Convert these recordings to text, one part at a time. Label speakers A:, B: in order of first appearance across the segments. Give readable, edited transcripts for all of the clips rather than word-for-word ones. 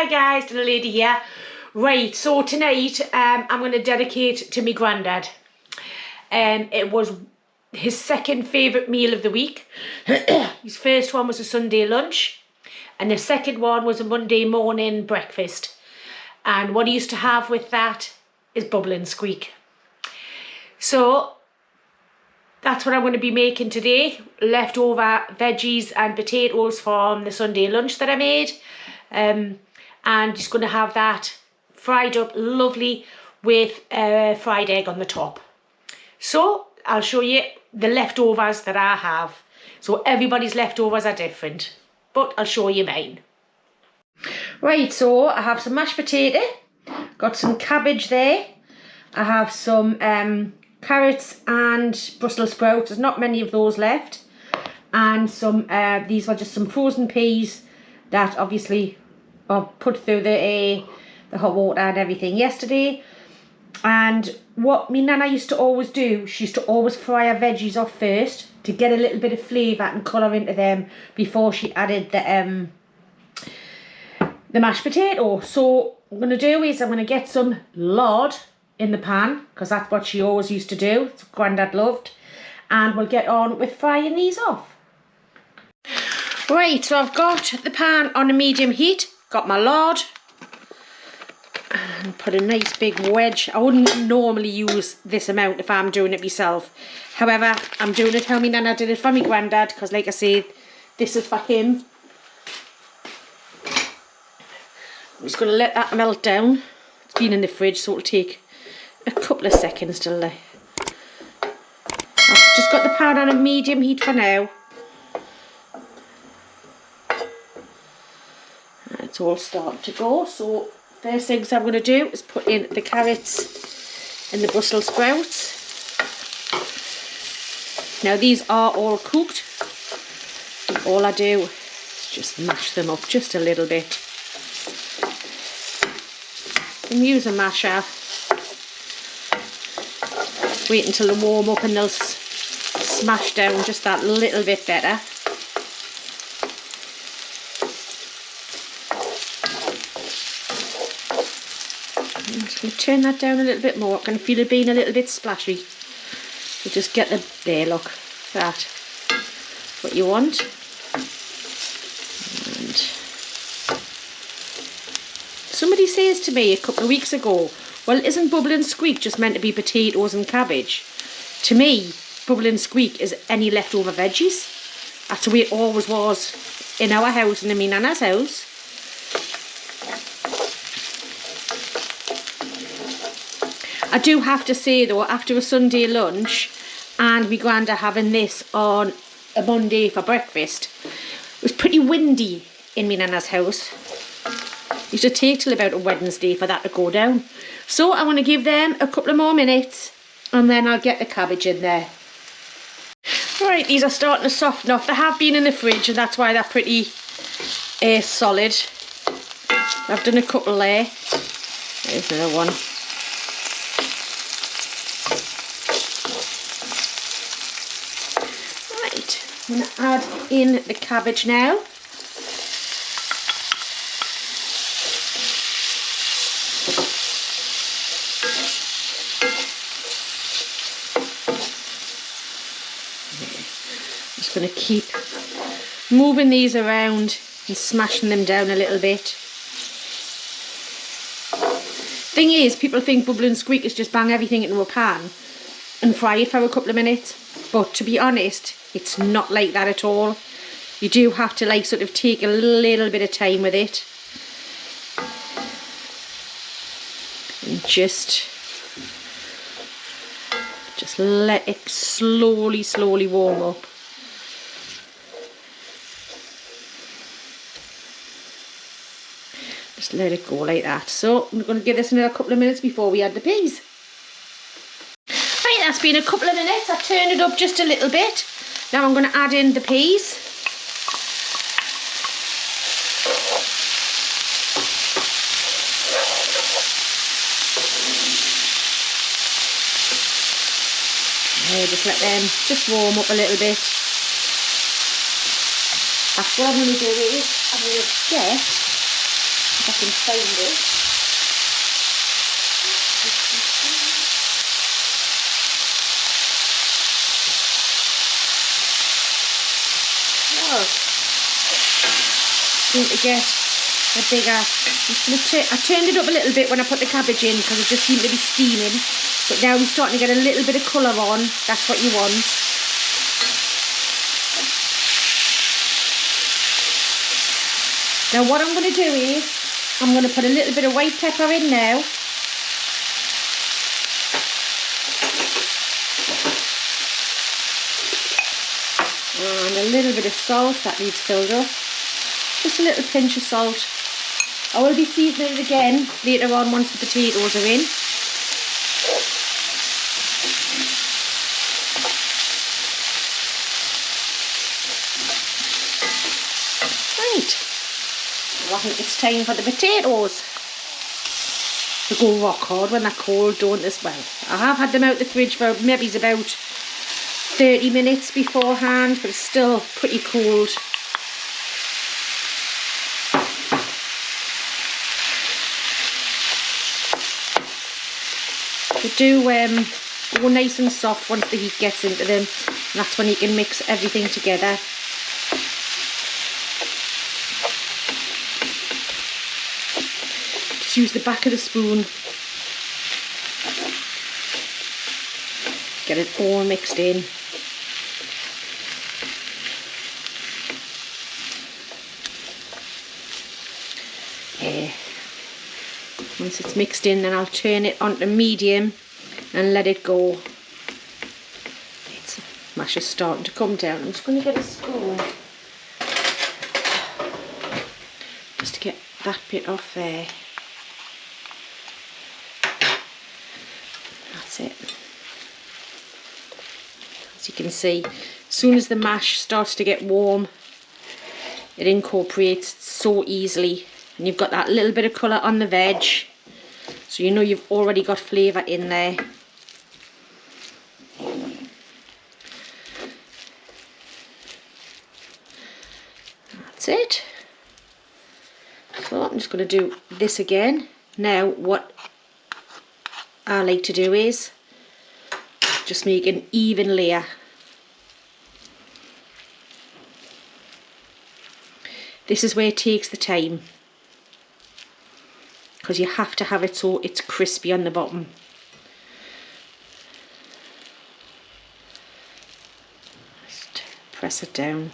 A: Hi guys, little lady here. Right, so tonight I'm going to dedicate to me granddad. It was his second favourite meal of the week. His first one was a Sunday lunch, and the second one was a Monday morning breakfast. And what he used to have with that is bubbling Squeak. So that's what I'm going to be making today. Leftover veggies and potatoes from the Sunday lunch that I made. And just going to have that fried up lovely with a fried egg on the top. So I'll show you the leftovers that I have. So everybody's leftovers are different, but I'll show you mine. Right, so I have some mashed potato, got some cabbage there, I have some carrots and Brussels sprouts. There's not many of those left, and some these were just some frozen peas that obviously I put through the hot water and everything yesterday. And what me nana used to always do, she used to always fry her veggies off first to get a little bit of flavour and colour into them before she added the mashed potato. So what I'm going to do is I'm going to get some lard in the pan, because that's what she always used to do. It's what Grandad loved. And we'll get on with frying these off. Right, so I've got the pan on a medium heat, got my lard, and put a nice big wedge. I wouldn't normally use this amount if I'm doing it myself. However, I'm doing it how me nana did it for me granddad, because like I said, this is for him. I'm just going to let that melt down. It's been in the fridge, so it'll take a couple of seconds till I've just got the pan on a medium heat for now. It's all starting to go. So first things I'm going to do is put in the carrots and the Brussels sprouts. Now these are all cooked, and all I do is just mash them up just a little bit. You can use a masher. Wait until they warm up and they'll smash down just that little bit better. I'm just going to turn that down a little bit more. I can feel it being a little bit splashy. So just get the, there, look, that's what you want. And somebody says to me a couple of weeks ago, well, isn't bubbling Squeak just meant to be potatoes and cabbage? To me, bubbling Squeak is any leftover veggies. That's the way it always was in our house and in my nana's house. I do have to say though, after a Sunday lunch and me granda having this on a Monday for breakfast, it was pretty windy in me nana's house. It used to take till about a Wednesday for that to go down. So I want to give them a couple of more minutes and then I'll get the cabbage in there. Right, these are starting to soften off. They have been in the fridge and that's why they're pretty solid. I've done a couple there. There's another one. Right, I'm going to add in the cabbage now. Just going to keep moving these around and smashing them down a little bit. Thing is, people think bubbling Squeak is just bang everything into a pan and fry it for a couple of minutes, but to be honest, it's not like that at all. You do have to like sort of take a little bit of time with it and just let it slowly warm up. Just let it go like that. So I'm going to give this another couple of minutes before we add the peas. Right, that's been a couple of minutes. I turned it up just a little bit. Now I'm going to add in the peas. Just let them just warm up a little bit. That's what I'm going to do is I'm going to get I can find it. Oh, seem to get a bigger. I turned it up a little bit when I put the cabbage in because it just seemed to be steaming. But now we're starting to get a little bit of colour on. That's what you want. Now what I'm going to do is, I'm going to put a little bit of white pepper in now. And a little bit of salt, that needs filled up. Just a little pinch of salt. I will be seasoning it again later on once the potatoes are in. Right. Well, I think it's time for the potatoes to go rock hard when they're cold, don't they, as well. I have had them out the fridge for maybe about 30 minutes beforehand, but it's still pretty cold. They do go nice and soft once the heat gets into them, and that's when you can mix everything together. Just use the back of the spoon, get it all mixed in. Once it's mixed in, then I'll turn it onto medium and let it go. Its mash is starting to come down. I'm just going to get a spoon just to get that bit off there. That's it. As you can see, as soon as the mash starts to get warm, it incorporates so easily. And you've got that little bit of colour on the veg, so you know you've already got flavour in there. That's it. So I'm just going to do this again. Now what I like to do is just make an even layer. This is where it takes the time, because you have to have it so it's crispy on the bottom. Just press it down.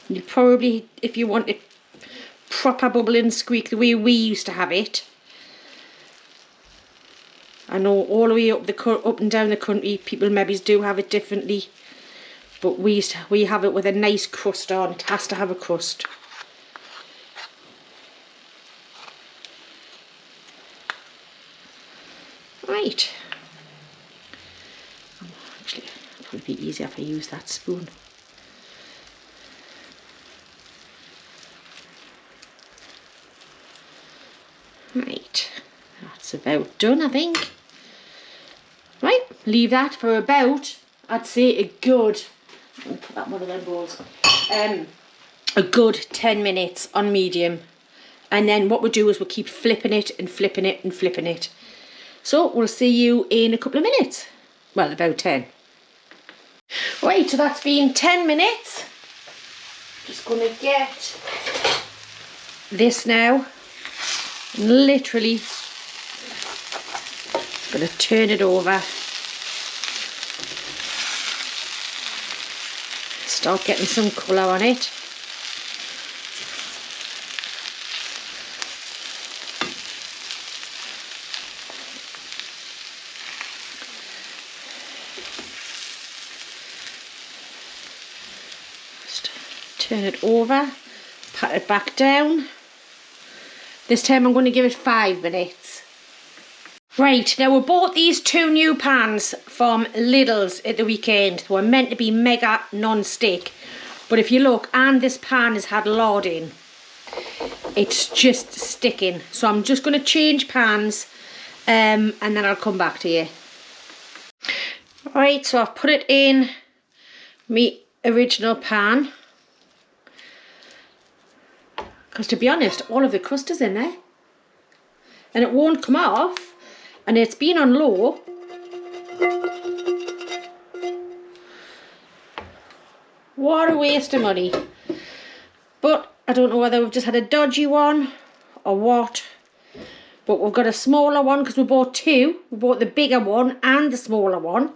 A: You probably, if you want it proper bubbling squeak the way we used to have it, I know all the way up and down the country people maybe do have it differently. But we have it with a nice crust on. It has to have a crust. Right. Actually, it'd probably be easier if I use that spoon. Right. That's about done, I think. Right. Leave that for about, I'd say a good... I'm going to put that in one of them bowls. A good 10 minutes on medium, and then what we'll do is we'll keep flipping it and flipping it and flipping it. So we'll see you in a couple of minutes. Well, about 10. Right, so that's been 10 minutes. Just going to get this now. Literally going to turn it over. Start getting some colour on it. Just turn it over, pat it back down. This time I'm going to give it 5 minutes. Right, now we bought these 2 new pans from Lidl's at the weekend. They were meant to be mega non-stick, but if you look, and this pan has had lard in, it's just sticking. So I'm just going to change pans and then I'll come back to you. Right, so I've put it in my original pan. Because to be honest, all of the crust is in there. And it won't come off. And it's been on low. What a waste of money. But I don't know whether we've just had a dodgy one or what. But we've got a smaller one because we bought two. We bought the bigger one and the smaller one.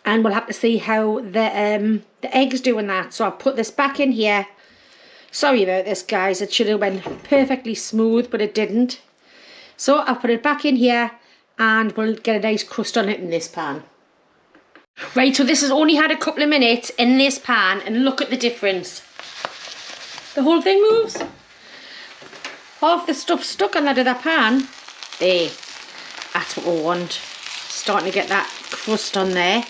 A: And we'll have to see how the egg's doing that. So I'll put this back in here. Sorry about this, guys. It should have went perfectly smooth, but it didn't. So I've put it back in here and we'll get a nice crust on it in this pan. Right, so this has only had a couple of minutes in this pan and look at the difference. The whole thing moves. Half the stuff stuck on that other pan. There. That's what we want. Starting to get that crust on there.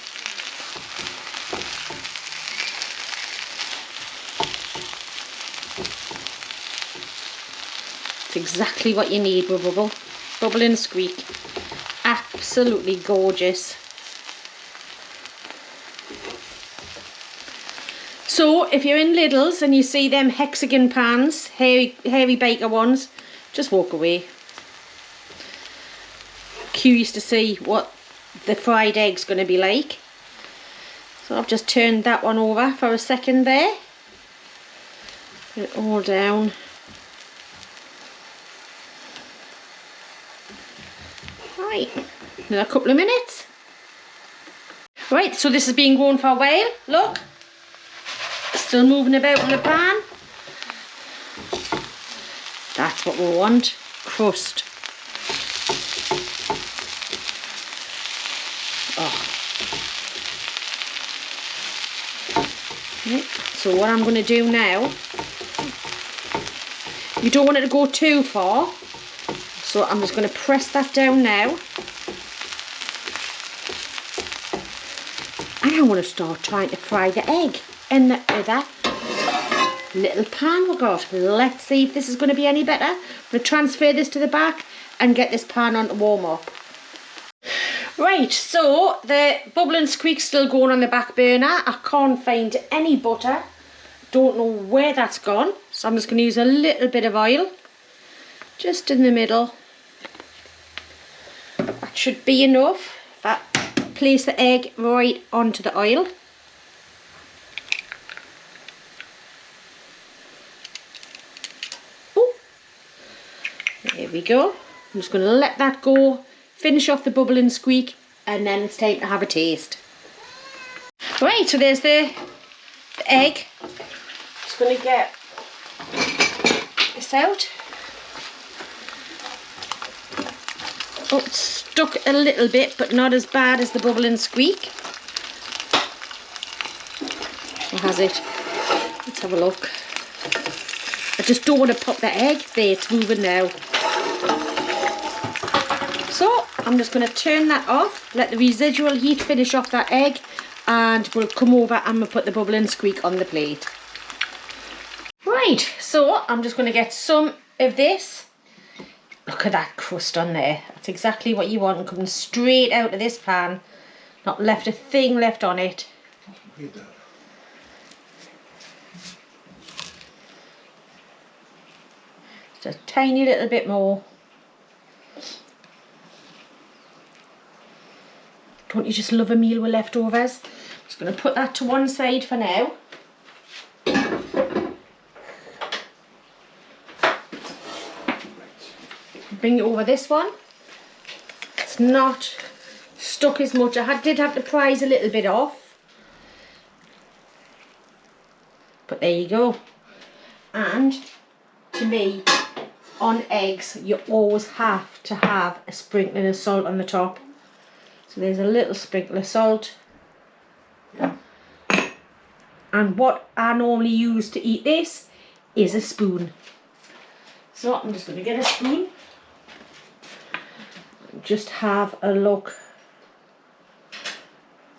A: It's exactly what you need with bubble. Bubble and Squeak. Absolutely gorgeous. So if you're in Lidl's and you see them hexagon pans, hairy baker ones, just walk away. Curious to see what the fried egg's going to be like. So I've just turned that one over for a second there. Put it all down. Right, another couple of minutes. Right, so this has been going for a while. Look. Still moving about in the pan. That's what we want. Crust. Oh. Right. So what I'm going to do now, you don't want it to go too far. So I'm just going to press that down now. And I want to start trying to fry the egg in the other little pan we got. Let's see if this is going to be any better. I'm going to transfer this to the back and get this pan on to warm up. Right, so the bubble and Squeak's still going on the back burner. I can't find any butter. Don't know where that's gone. So I'm just going to use a little bit of oil. Just in the middle. That should be enough. Place the egg right onto the oil. There we go. I'm just going to let that go, finish off the bubble and Squeak, and then it's time to have a taste. Right, so there's the egg. Just going to get this out. Oh, it's stuck a little bit, but not as bad as the bubble and Squeak. Or has it? Let's have a look. I just don't want to pop the egg. There, it's moving now. So I'm just going to turn that off, let the residual heat finish off that egg, and we'll come over and we'll put the bubble and Squeak on the plate. Right, so I'm just going to get some of this. Look at that crust on there. That's exactly what you want, coming straight out of this pan. Not left a thing left on it. Just a tiny little bit more. Don't you just love a meal with leftovers? I'm just going to put that to one side for now. Bring it over this one. It's not stuck as much. I did have to prise a little bit off. But there you go. And to me, on eggs, you always have to have a sprinkling of salt on the top. So there's a little sprinkle of salt. And what I normally use to eat this is a spoon. So I'm just going to get a spoon. And just have a look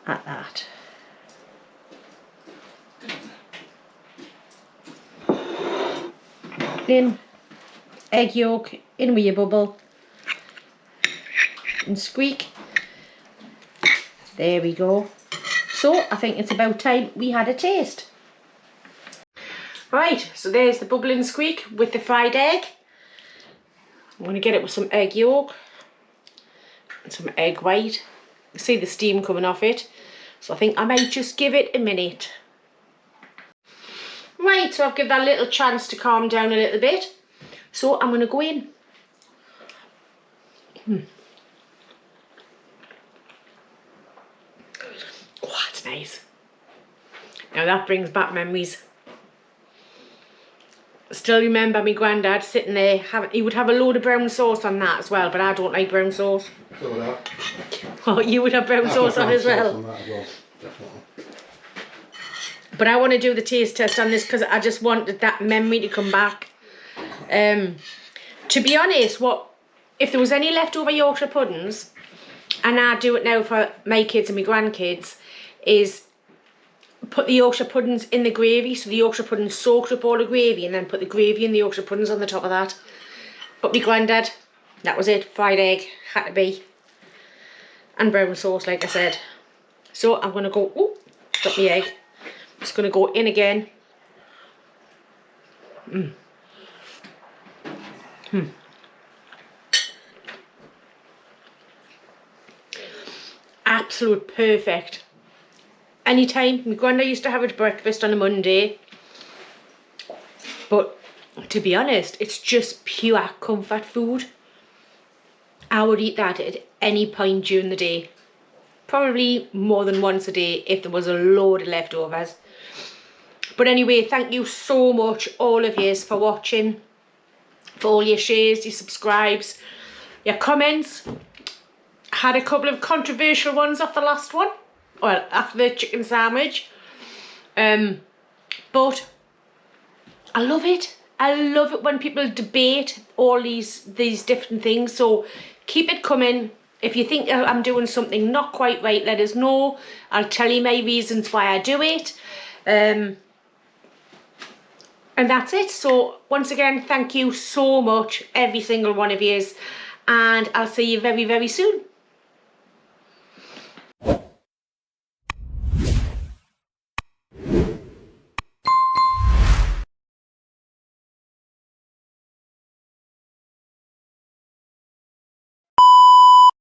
A: at that. In egg yolk, in with your bubble. And Squeak. There we go. So I think it's about time we had a taste. Right, so there's the bubbling Squeak with the fried egg. I'm going to get it with some egg yolk and some egg white. You see the steam coming off it. So I think I might just give it a minute. Right, so I've given that a little chance to calm down a little bit. So I'm going to go in. Oh, that's nice. Now that brings back memories. Still remember my granddad sitting there, he would have a load of brown sauce on that as well, but I don't like brown sauce.
B: So would I.
A: Oh, you would have brown sauce on as well.
B: Definitely.
A: But I want to do the taste test on this because I just wanted that memory to come back. To be honest, if there was any leftover Yorkshire puddings, and I do it now for my kids and my grandkids, is put the Yorkshire puddings in the gravy, so the Yorkshire puddings soaked up all the gravy, and then put the gravy and the Yorkshire puddings on the top of that. But my granddad, that was it, fried egg, had to be. And brown sauce, like I said. So I'm going to go, oh, got my egg. Just going to go in again. Absolute perfect. Anytime. My granddad used to have it at breakfast on a Monday. But to be honest, it's just pure comfort food. I would eat that at any point during the day. Probably more than once a day if there was a load of leftovers. But anyway, thank you so much, all of yous, for watching. For all your shares, your subscribes, your comments. Had a couple of controversial ones off the last one. Well, after the chicken sandwich. But I love it. I love it when people debate all these different things. So keep it coming. If you think I'm doing something not quite right, let us know. I'll tell you my reasons why I do it. And that's it. So once again, thank you so much, every single one of yous. And I'll see you very, very soon.